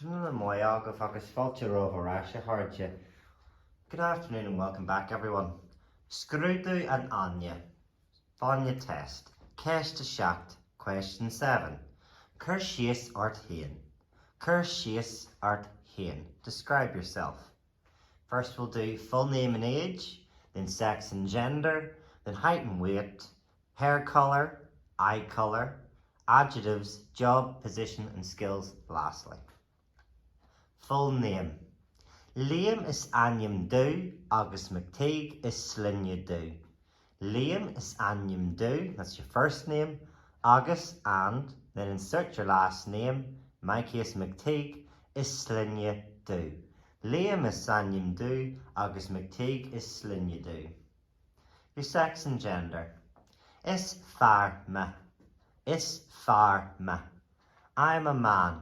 Good afternoon and welcome back everyone. Scrúdú and Anya. Fháinne test. Ceist seacht. Question 7. Cur síos ort féin. Cur síos ort féin. Describe yourself. First we'll do full name and age, then sex and gender, then height and weight, hair colour, eye colour, adjectives, job, position and skills lastly. Full name. Liam is anyam du, agus McTeague is slinne du. Liam is anyam du, that's your first name, agus and, then insert your last name, in my case McTeague, is slinne du. Liam is anyam du, agus McTeague is slinne du. Your sex and gender. Is fháinne. Is fháinne. I am a man.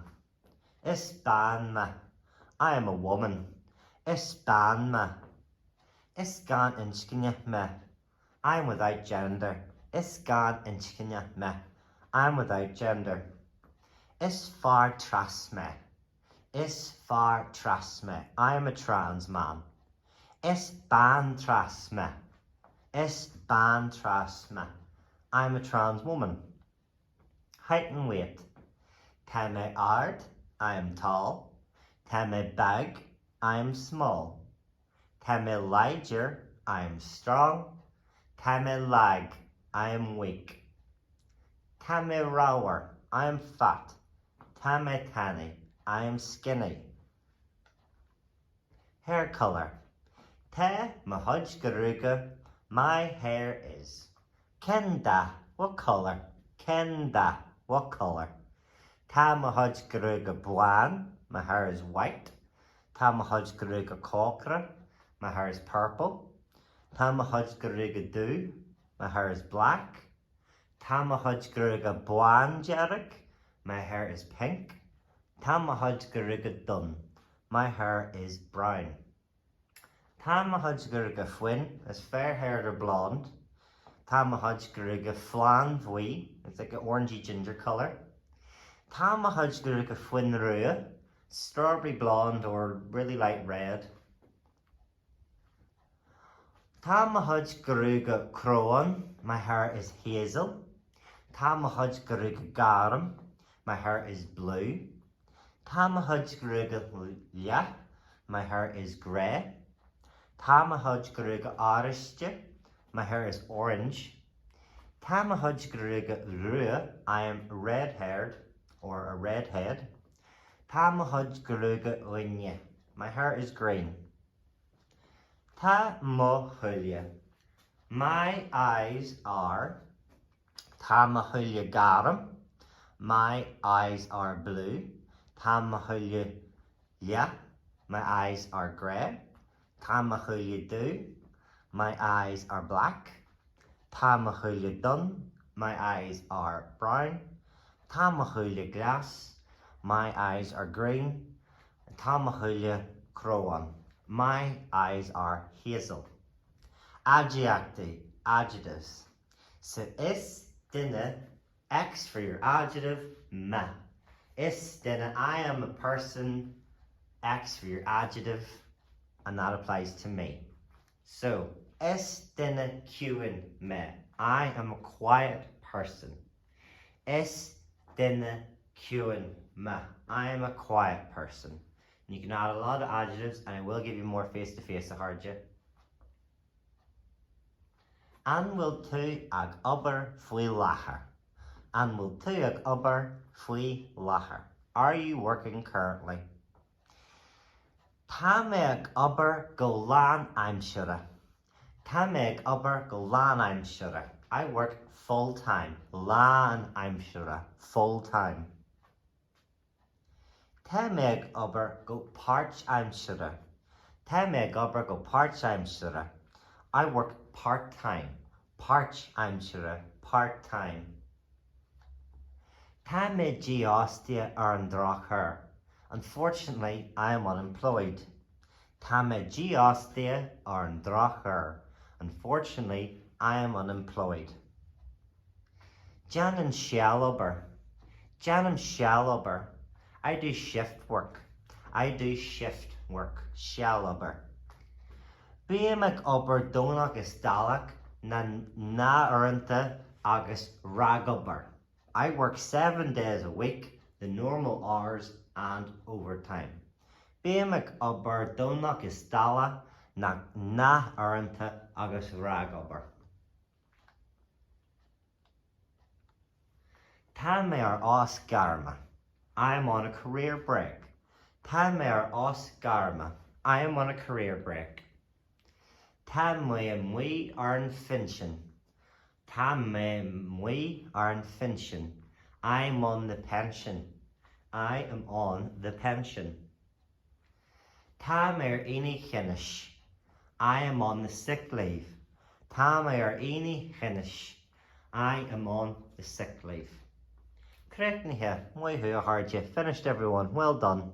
Is fháinne. I am a woman. Is fháinne. Is gan inscinne me. I am without gender. Is gan inscinne me. I am without gender. Is far tras me. Is far tras me. I am a trans man. Is ban tras me. Is ban tras me. I am a trans woman. Height and weight. Tá me ard, I am tall. Tá me bag, I am small. Tá me lighter, I am strong. Tá me lag, I am weak. Tá me rower, I am fat. Tá me tanny, I am skinny. Hair colour. Tá me hudge garuga, my hair is. Kenda, what colour? Kenda, what colour? Tá me hudge garuga buan, my hair is white. Tá me hudge garuga cócra, my hair is purple. Tá me hudge garuga du, my hair is black. Tá me hudge garuga buan jarek, my hair is pink. Tá me hudge garuga dun, my hair is brown. Tá me hudge garuga fháin is fair haired or blonde. Tá me hudge garuga flan vui, it's like an orangey ginger colour. Tá me hudge garuga fháin rua, strawberry blonde or really light red. Tá me hudge garuga crowan, my hair is hazel. Tá me hudge garuga garum, my hair is blue. Tá me hudge garuga lia, my hair is grey. Tá me hudge garuga ariste, my hair is orange. Tá me hudge garuga rua, I am red haired or a redhead. Tá me hudge garuga uine, my hair is green. Tá mo hulia, my eyes are. Tá mo hulia garum, my eyes are blue. Tá mo hulia lia, my eyes are grey. Tá mo hulia du, my eyes are black. Tá mo hulia dun, my eyes are brown. Tá mo hulia glas, my eyes are green. Tá mo hulia crowan, my eyes are hazel. Adjective, adjectives. So is dinne, X for your adjective, me. Is dinne, I am a person, X for your adjective, and that applies to me. So, is dinne cuain me. I am a quiet person. Is dinne cuain me. I am a quiet person. And you can add a lot of adjectives and I will give you more face-to-face a hard you. An will tú ag obair faoi láthair. An will tú ag obair faoi láthair. Are you working currently? Tá me ag obair go lean aimsire. Tá me ag obair go lean aimsire. I work full-time. Lean aimsire. Full-time. Tá me ag obair go páirt aimsire. Tá me ag obair go páirt aimsire. I work part-time. Páirt aimsire. Part-time. Tá me díostia ar an drachar. Unfortunately, I am unemployed. Tá me díostia ar an drachar. Unfortunately, I am unemployed. Jan an sealobar. Jan an sealobar. I do shift work. I do shift work, shall aber. Bíamach obair dónach is dalach na orintha agus ragabar. I work 7 days a week, the normal hours and overtime. Bíamach obair dónach is dala na orintha agus ragabar. Tá mé ar os garma. I am on a career break. Tá mé ar os garma. I am on a career break. Tá mé mui ar an finsin. Tá mé mui ar an finsin. I am on the pension. I am on the pension. Tá mé ar aoine chinis. I am on the sick leave. Tá mé ar aoine chinis. I am on the sick leave. Correct me here. Finished everyone. Well done.